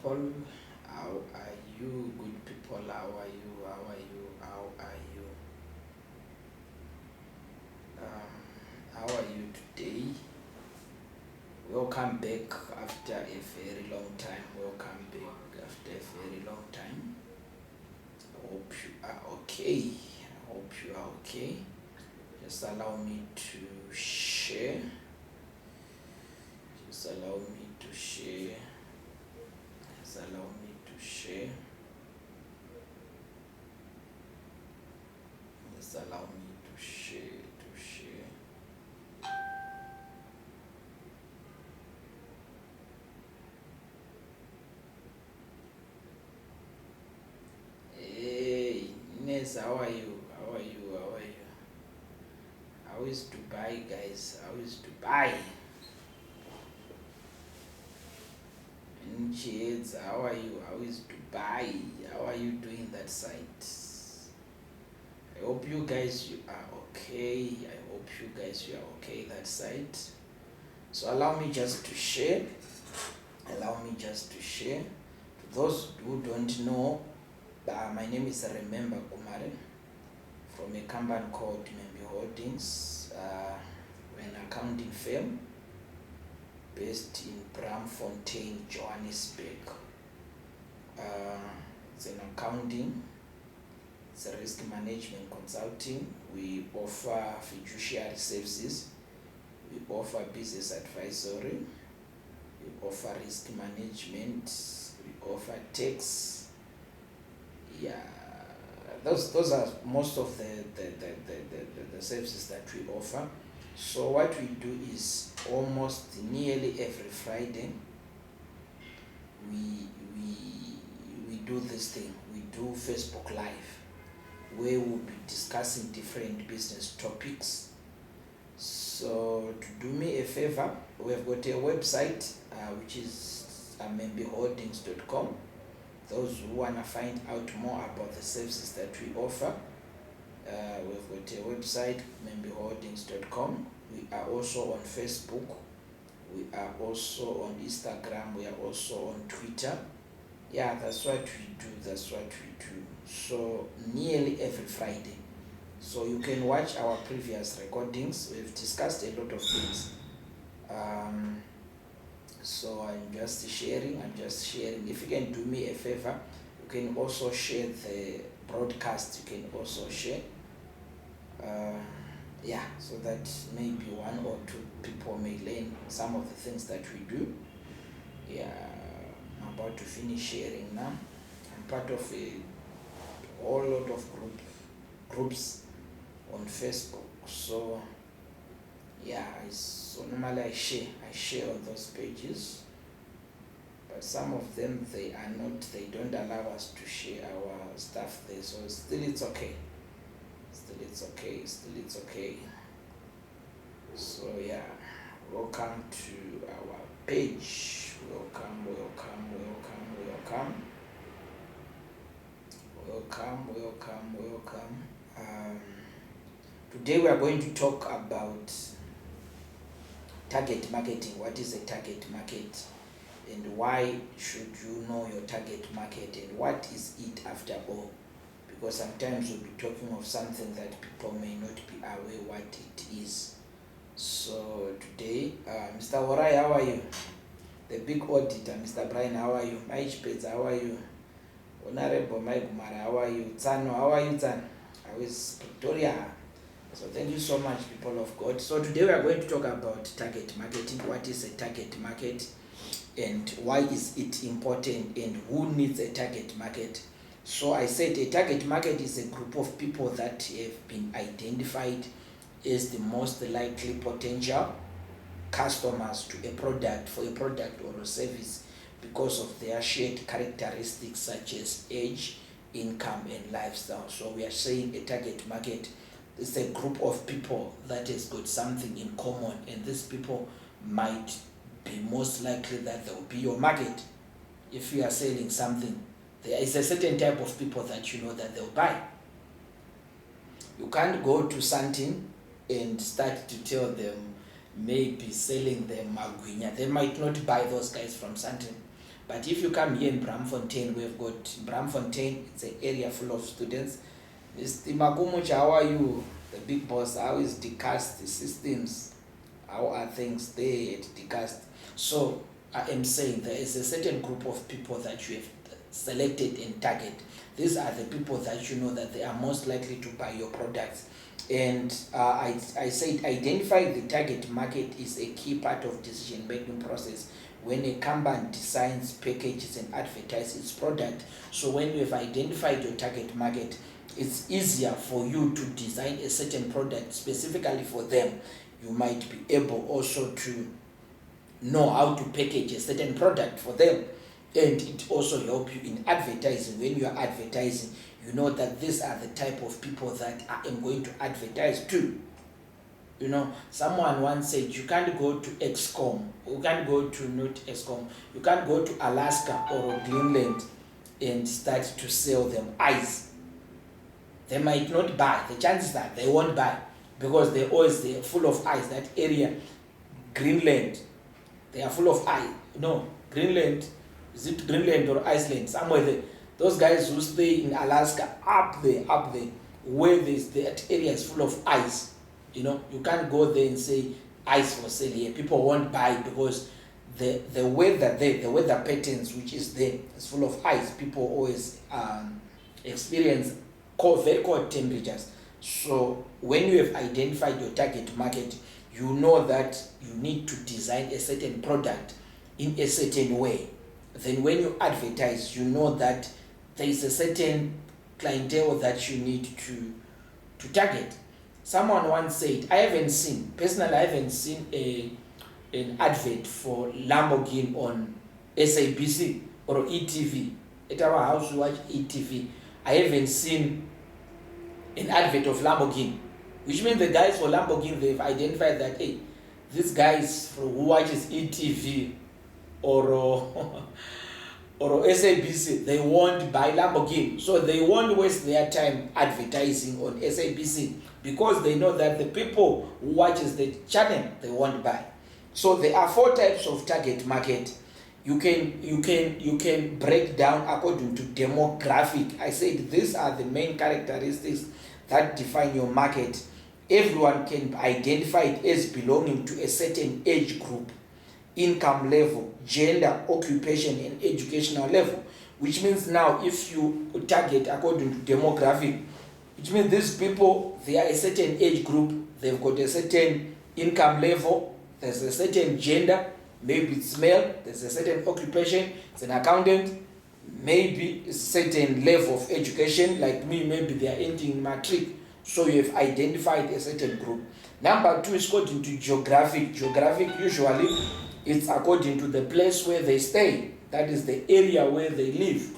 people? How are you, good people? How are you? How are you? How are you? How are you today? Welcome back after a very long time. Welcome back after a very long time. I hope you are okay. I hope you are okay. Just allow me to share. Just allow me to share. Just allow me to share. Just allow me to share. Hey, Ines, how are you? How are you? How are you? How is Dubai, guys? How is Dubai? And kids, how are you? How is Dubai? How are you doing that side? I hope you guys you are okay. I hope you guys you are okay that side. So allow me just to share. Allow me just to share. To those who don't know, my name is Remember Gumare from a company called Membi Holdings. We're an accounting firm based in Braamfontein, Johannesburg. It's an accounting, it's a risk management consulting. We offer fiduciary services, we offer business advisory, we offer risk management, we offer tax. Yeah, those are most of the services that we offer. So what we do is almost nearly every Friday we do this thing. We do Facebook Live where we'll be discussing different business topics. So to do me a favor, we have got a website which is membiholdings.com. Those who want to find out more about the services that we offer, we've got a website, membiholdings.com. We are also on Facebook, we are also on Instagram, we are also on Twitter. Yeah, that's what we do, So nearly every Friday. So you can watch our previous recordings. We've discussed a lot of things. So I'm just sharing. If you can do me a favor, you can also share the broadcast. You can also share. So that maybe one or two people may learn some of the things that we do. Yeah, I'm about to finish sharing now. I'm part of a whole lot of groups on Facebook. So yeah, so normally I share on those pages, but some of them they don't allow us to share our stuff there. So still it's okay. So yeah, welcome to our page. Welcome. Today we are going to talk about target marketing. What is a target market, and why should you know your target market, and what is it after all? Because sometimes we'll be talking of something that people may not be aware what it is. So today, Mr. Orai, how are you? The big auditor, Mr. Brian, how are you? Mike Pets, how are you? Honorable Mike Gumare, how are you? Tsano, how are you, Tsano? How is Victoria? So thank you so much, people of God. So today we are going to talk about target marketing. What is a target market, and why is it important, and who needs a target market? So I said a target market is a group of people that have been identified as the most likely potential customers to a product, for a product or a service, because of their shared characteristics such as age, income, and lifestyle. So we are saying a target market is a group of people that has got something in common, and these people might be most likely that they will be your market. If you are selling something, there is a certain type of people that you know that they'll buy. You can't go to something and start to tell them, maybe selling them magwinya. They might not buy those guys from something. But if you come here in Braamfontein, we've got Braamfontein, it's an area full of students. Mr. Makumucha, how are you? The big boss, how is DCAST systems? How are things there at DCAST? So I am saying there is a certain group of people that you have selected and target. These are the people that you know that they are most likely to buy your products. And I said identify the target market is a key part of decision making process when a company designs, packages and advertises its product. So when you have identified your target market, it's easier for you to design a certain product specifically for them. You might be able also to know how to package a certain product for them, and it also helps you in advertising. When you are advertising, you know that these are the type of people that I am going to advertise to. You know, someone once said you can't go to XCOM, you can't go to not XCOM, you can't go to Alaska or Greenland and start to sell them ice. They might not buy. The chances that they won't buy because they're full of ice. That area, Greenland, they are full of ice. No, Greenland, is it Greenland or Iceland? Somewhere there. Those guys who stay in Alaska, up there, where that area is full of ice. You know, you can't go there and say ice for sale here. People won't buy because the weather there, the weather patterns which is there is full of ice. People always experience very cold temperatures. So when you have identified your target market, you know that you need to design a certain product in a certain way. Then when you advertise, you know that there is a certain clientele that you need to target. Someone once said, I haven't seen an advert for Lamborghini on SABC or ETV. At our house we watch ETV. I haven't seen an advert of Lamborghini, which means the guys for Lamborghini, they've identified that, hey, these guys who watches ETV or SABC, they won't buy Lamborghini. So they won't waste their time advertising on SABC because they know that the people who watches the channel, they won't buy. So there are 4 types of target market. You can break down according to demographic. I said these are the main characteristics that define your market. Everyone can identify it as belonging to a certain age group, income level, gender, occupation, and educational level. Which means now if you target according to demographic, which means these people, they are a certain age group, they've got a certain income level, there's a certain gender, maybe it's male, there's a certain occupation, it's an accountant, maybe a certain level of education, like me, maybe they are entering matric. So you have identified a certain group. Number 2 is according to geographic. Geographic usually it's according to the place where they stay. That is the area where they live.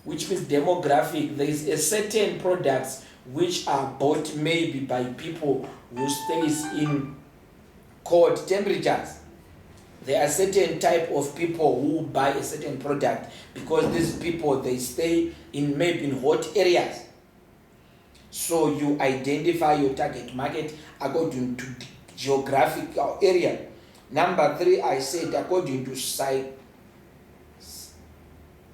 Which means demographic, there is a certain products which are bought maybe by people who stays in cold temperatures. There are certain type of people who buy a certain product because these people, they stay in maybe in hot areas. So you identify your target market according to geographical area. Number 3, I said according to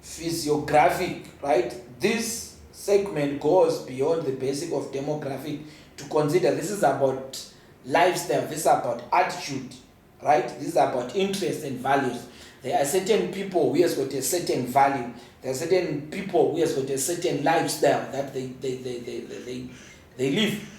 physiographic, right? This segment goes beyond the basic of demographic to consider. This is about lifestyle, this is about attitude, right? This is about interests and values. There are certain people who has got a certain value. There are certain people who has got a certain lifestyle that they live.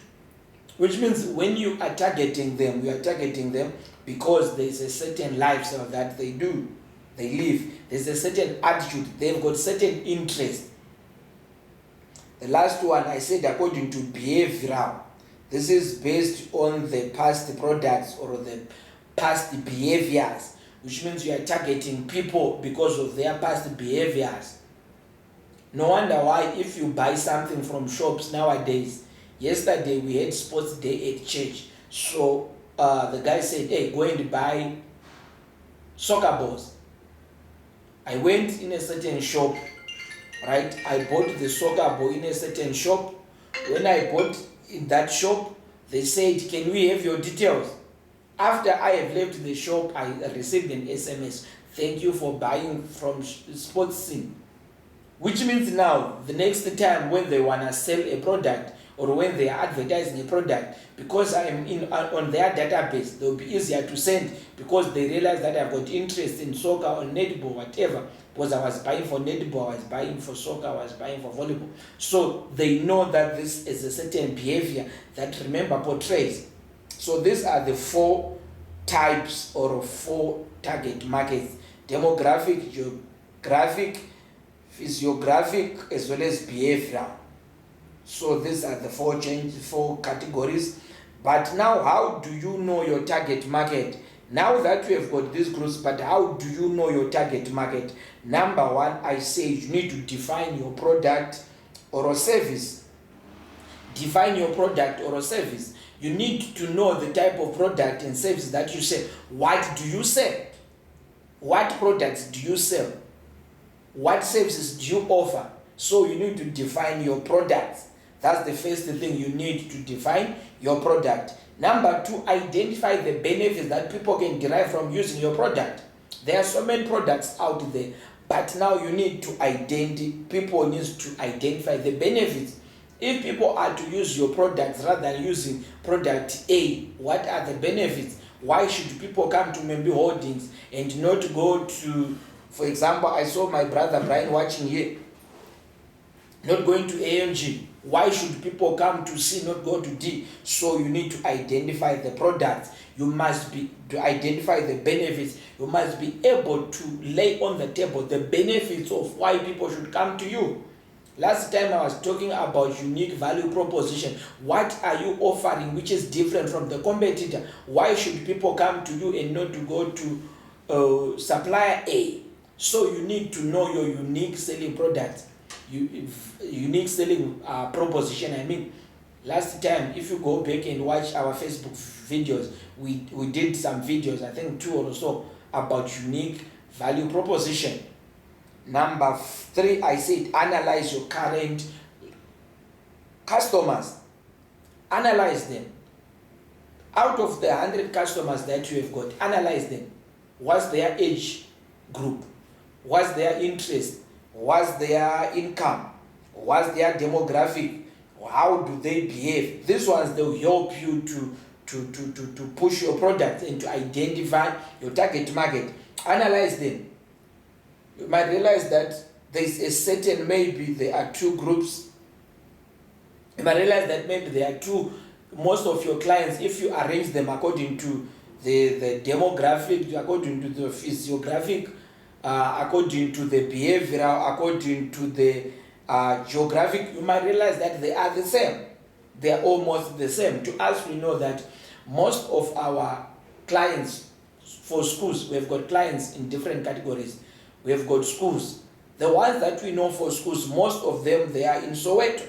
Which means when you are targeting them, you are targeting them because there is a certain lifestyle that they live. There's a certain attitude. They've got certain interest. The last one I said according to behavioral. This is based on the past products or the past behaviors, which means you are targeting people because of their past behaviors. No wonder why if you buy something from shops nowadays. Yesterday we had sports day at church. So the guy said, hey, go and buy soccer balls. I went in a certain shop, right? I bought the soccer ball in a certain shop. When I bought in that shop, they said, can we have your details? After I have left the shop, I received an SMS. thank you for buying from Sports Scene. Which means now, the next time when they want to sell a product or when they are advertising a product, because I am on their database, they'll be easier to send because they realize that I've got interest in soccer or netball, whatever, because I was buying for netball, I was buying for soccer, I was buying for volleyball. So they know that this is a certain behavior that Remember portrays. So these are the 4 types or 4 target markets: demographic, geographic, physiographic, as well as behavioral. So these are the 4 categories. But now, how do you know your target market? Now that we have got these groups, but how do you know your target market? Number 1, I say you need to define your product or a service. Define your product or a service. You need to know the type of product and service that you sell. What do you sell? What products do you sell? What services do you offer? So you need to define your products. That's the first thing. You need to define your product. Number 2, identify the benefits that people can derive from using your product. There are so many products out there, but now you need to people need to identify the benefits. If people are to use your products rather than using product A, what are the benefits? Why should people come to Membi Holdings and not go to, for example, I saw my brother Brian watching here, not going to AMG. Why should people come to C, not go to D? So you need to identify the products. You must be to identify the benefits. You must be able to lay on the table the benefits of why people should come to you. Last time I was talking about unique value proposition. What are you offering which is different from the competitor? Why should people come to you and not to go to supplier A? So you need to know your unique selling product, unique selling proposition. I mean, last time, if you go back and watch our Facebook videos, we did some videos, I think 2 or so, about unique value proposition. Number 3, I said analyze your current customers. Analyze them. Out of the 100 customers that you have got, analyze them. What's their age group? What's their interest? What's their income? What's their demographic? How do they behave? These ones, they'll help you to push your product and to identify your target market. Analyze them. You might realize that there's a certain, maybe there are 2 groups. You might realize that maybe there are 2, most of your clients, if you arrange them according to the demographic, according to the physiographic, according to the behavioral, according to the geographic, you might realize that they are the same. They are almost the same. To us, we know that most of our clients for schools, we've got clients in different categories. We have got schools. The ones that we know for schools, most of them, they are in Soweto.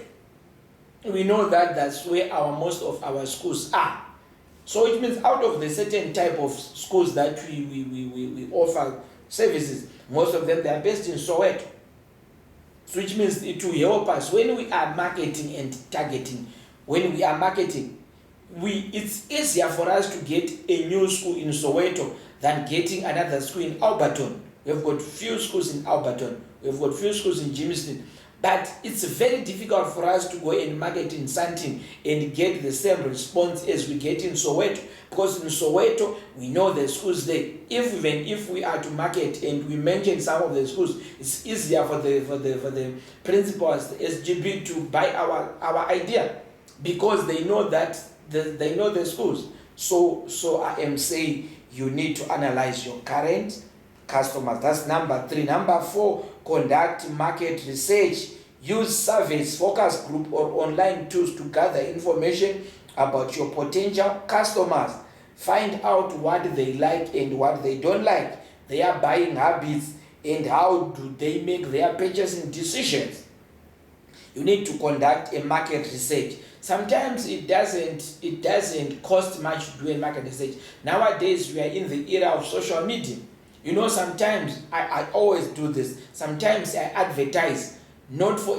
We know that that's where most of our schools are. So it means out of the certain type of schools that we offer services, most of them, they are based in Soweto. So which means it will help us when we are marketing and targeting. When we are marketing, it's easier for us to get a new school in Soweto than getting another school in Alberton. We've got few schools in Alberton. We've got few schools in Jamestown. But it's very difficult for us to go and market in Sandton and get the same response as we get in Soweto. Because in Soweto, we know the schools there. Even if we are to market and we mention some of the schools, it's easier for the principals, the SGB, to buy our idea because they know that they know the schools. So I am saying you need to analyze your current customers. That's number 3. Number 4, conduct market research. Use surveys, focus group, or online tools to gather information about your potential customers. Find out what they like and what they don't like, their buying habits, and how do they make their purchasing decisions. You need to conduct a market research. Sometimes it doesn't cost much to do a market research. Nowadays, we are in the era of social media. You know, sometimes I always do this. Sometimes I advertise not for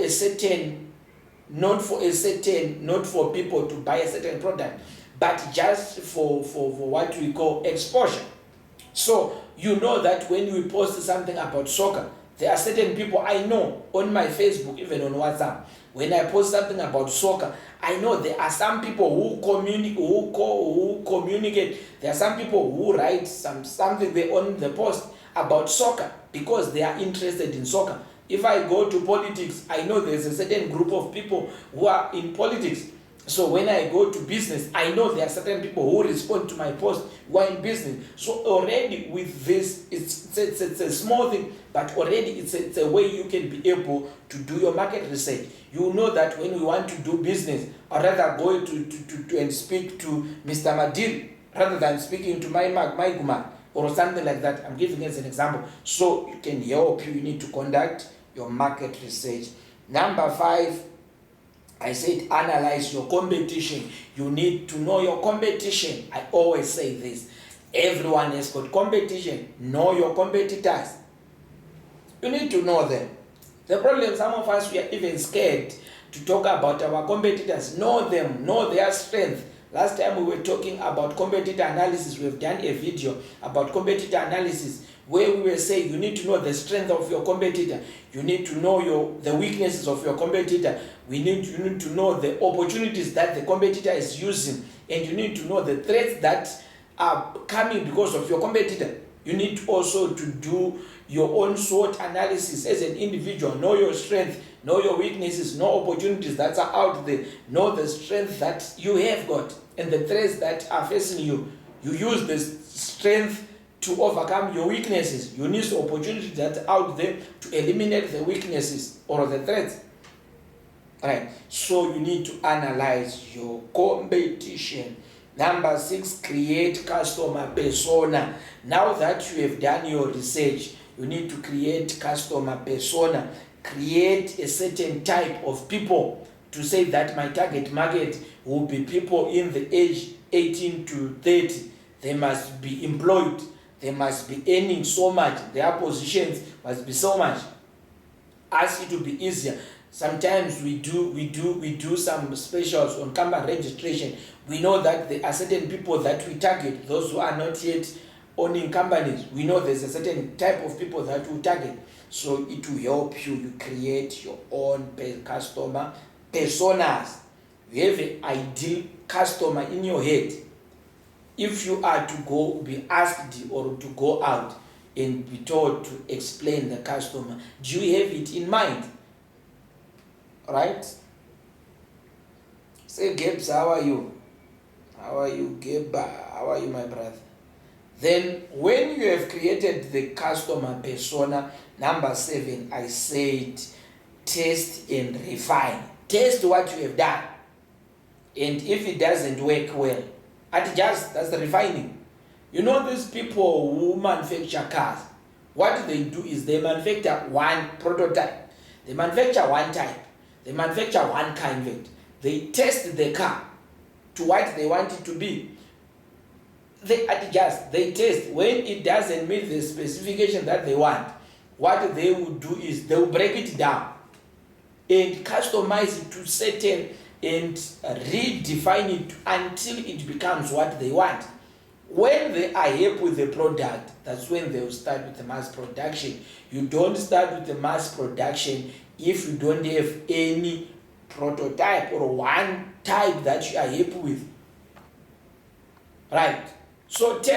people to buy a certain product, but just for what we call exposure. So you know that when we post something about soccer, there are certain people I know on my Facebook, even on WhatsApp. When I post something about soccer, I know there are some people who communicate. There are some people who write something they on the post about soccer because they are interested in soccer. If I go to politics, I know there's a certain group of people who are in politics. So when I go to business, I know there are certain people who respond to my post who are in business. So already with this, it's a small thing, but already it's a way you can be able to do your market research. You know that when we want to do business, I'd rather go to and speak to Mr. Madir rather than speaking to my Gumare or something like that. I'm giving as an example. So you can help you need to conduct your market research. Number 5, I said analyze your competition. You need to know your competition. I always say this. Everyone has got competition. Know your competitors. You need to know them. The problem, some of us, we are even scared to talk about our competitors. Know them, know their strength. Last time we were talking about competitor analysis. We've done a video about competitor analysis where we were saying you need to know the strength of your competitor. You need to know the weaknesses of your competitor. You need to know the opportunities that the competitor is using, and you need to know the threats that are coming because of your competitor. You need also to do your own SWOT analysis as an individual. Know your strength, know your weaknesses, know opportunities that are out there, know the strength that you have got and the threats that are facing you. You use the strength to overcome your weaknesses. You need the opportunities that are out there to eliminate the weaknesses or the threats. Right. So you need to analyze your competition. Number 6, create customer persona. Now that you have done your research, you need to create customer persona. Create a certain type of people to say that my target market will be people in the age 18 to 30. They must be employed. They must be earning so much. Their positions must be so much. As it will be easier. Sometimes we do some specials on company registration. We know that there are certain people that we target, those who are not yet owning companies. We know there's a certain type of people that we target. So it will help you create your own customer personas. You have an ideal customer in your head. If you are to be asked or to go out and be told to explain the customer, do you have it in mind? Right? Say, Gibbs, how are you? How are you, Gibb? How are you, my brother? Then when you have created the customer persona, number 7, I said, test and refine. Test what you have done. And if it doesn't work well, adjust. That's the refining. You know these people who manufacture cars, what they do is they manufacture one prototype. They manufacture one type. They manufacture one kind. They test the car to what they want it to be. They adjust, they test. When it doesn't meet the specification that they want, what they will do is they will break it down and customize it to certain and redefine it until it becomes what they want. When they are happy with the product, that's when they will start with the mass production. You don't start with the mass production if you don't have any prototype or one type that you are happy with. Right. So